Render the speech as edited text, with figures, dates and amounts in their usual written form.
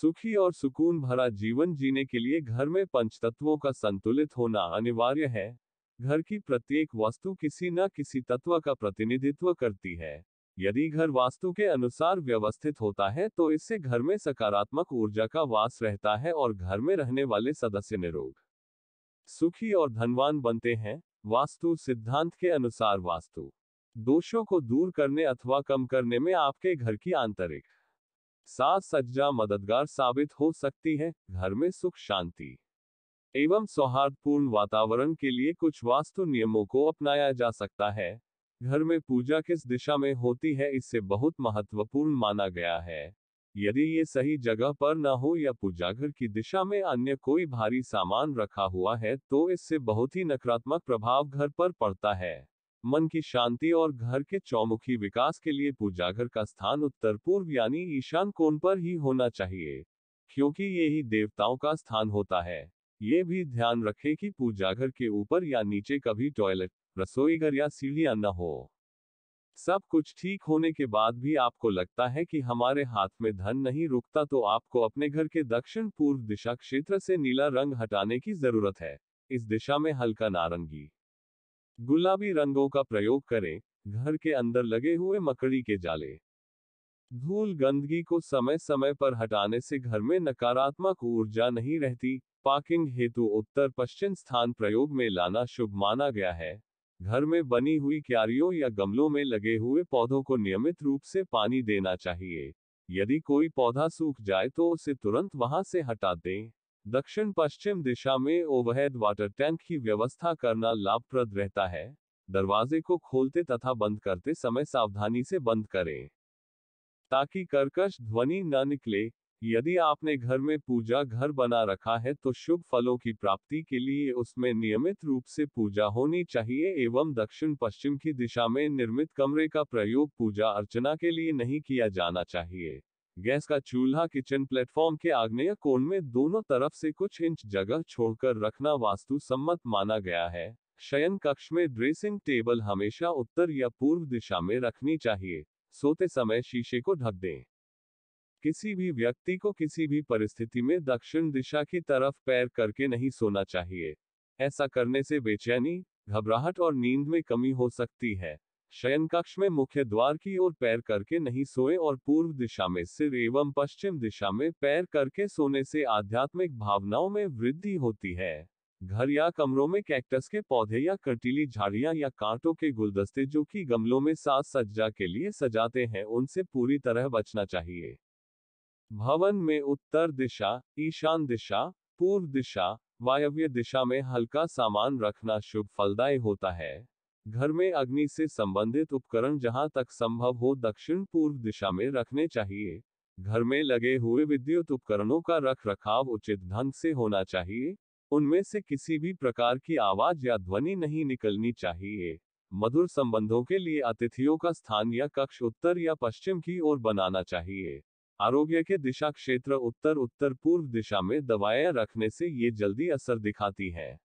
सुखी और सुकून भरा जीवन जीने के लिए घर में पंचतत्वों का संतुलित होना अनिवार्य है। घर की प्रत्येक वस्तु किसी न किसी तत्व का प्रतिनिधित्व करती है। यदि घर वास्तु के अनुसार व्यवस्थित होता है तो इससे घर में सकारात्मक ऊर्जा का वास रहता है और घर में रहने वाले सदस्य निरोग, सुखी और धनवान बनते हैं। वास्तु सिद्धांत के अनुसार वास्तु दोषों को दूर करने अथवा कम करने में आपके घर की आंतरिक साज सज्जा मददगार साबित हो सकती है। घर में सुख शांति एवं सौहार्दपूर्ण वातावरण के लिए कुछ वास्तु नियमों को अपनाया जा सकता है। घर में पूजा किस दिशा में होती है इससे बहुत महत्वपूर्ण माना गया है। यदि ये सही जगह पर न हो या पूजा घर की दिशा में अन्य कोई भारी सामान रखा हुआ है तो इससे बहुत ही नकारात्मक प्रभाव घर पर पड़ता है। मन की शांति और घर के चौमुखी विकास के लिए पूजा घर का स्थान उत्तर पूर्व यानी ईशान कोण पर ही होना चाहिए, क्योंकि यही देवताओं का स्थान होता है। ये भी ध्यान रखें कि पूजा घर के ऊपर या नीचे कभी टॉयलेट, रसोई घर या सीढ़ियां न हो। सब कुछ ठीक होने के बाद भी आपको लगता है कि हमारे हाथ में धन नहीं रुकता तो आपको अपने घर के दक्षिण पूर्व दिशा क्षेत्र से नीला रंग हटाने की जरूरत है। इस दिशा में हल्का नारंगी, गुलाबी रंगों का प्रयोग करें। घर के अंदर लगे हुए मकड़ी के जाले, धूल गंदगी को समय समय पर हटाने से घर में नकारात्मक ऊर्जा नहीं रहती। पार्किंग हेतु उत्तर पश्चिम स्थान प्रयोग में लाना शुभ माना गया है। घर में बनी हुई क्यारियों या गमलों में लगे हुए पौधों को नियमित रूप से पानी देना चाहिए। यदि कोई पौधा सूख जाए तो उसे तुरंत वहां से हटा दें। दक्षिण पश्चिम दिशा में ओवरहेड वाटर टैंक की व्यवस्था करना लाभप्रद रहता है। दरवाजे को खोलते तथा बंद करते समय सावधानी से बंद करें ताकि कर्कश ध्वनि न निकले। यदि आपने घर में पूजा घर बना रखा है तो शुभ फलों की प्राप्ति के लिए उसमें नियमित रूप से पूजा होनी चाहिए एवं दक्षिण पश्चिम की दिशा में निर्मित कमरे का प्रयोग पूजा अर्चना के लिए नहीं किया जाना चाहिए। गैस का चूल्हा किचन प्लेटफॉर्म के आग्नेय कोण में दोनों तरफ से कुछ इंच जगह छोड़कर रखना वास्तु सम्मत माना गया है। शयन कक्ष में ड्रेसिंग टेबल हमेशा उत्तर या पूर्व दिशा में रखनी चाहिए। सोते समय शीशे को ढक दें। किसी भी व्यक्ति को किसी भी परिस्थिति में दक्षिण दिशा की तरफ पैर करके नहीं सोना चाहिए। ऐसा करने से बेचैनी, घबराहट और नींद में कमी हो सकती है। शयन कक्ष में मुख्य द्वार की ओर पैर करके नहीं सोएं और पूर्व दिशा में सिर एवं पश्चिम दिशा में पैर करके सोने से आध्यात्मिक भावनाओं में वृद्धि होती है। घर या कमरों में कैक्टस के पौधे या कंटीली झाड़ियां या कांटों के गुलदस्ते जो कि गमलों में साज सज्जा के लिए सजाते हैं उनसे पूरी तरह बचना चाहिए। भवन में उत्तर दिशा, ईशान दिशा, पूर्व दिशा, वायव्य दिशा में हल्का सामान रखना शुभ फलदायी होता है। घर में अग्नि से संबंधित उपकरण जहां तक संभव हो दक्षिण पूर्व दिशा में रखने चाहिए। घर में लगे हुए विद्युत उपकरणों का रख रखाव उचित ढंग से होना चाहिए। उनमें से किसी भी प्रकार की आवाज या ध्वनि नहीं निकलनी चाहिए। मधुर संबंधों के लिए अतिथियों का स्थान या कक्ष उत्तर या पश्चिम की ओर बनाना चाहिए। आरोग्य के दिशा क्षेत्र उत्तर उत्तर पूर्व दिशा में दवाएं रखने से ये जल्दी असर दिखाती हैं।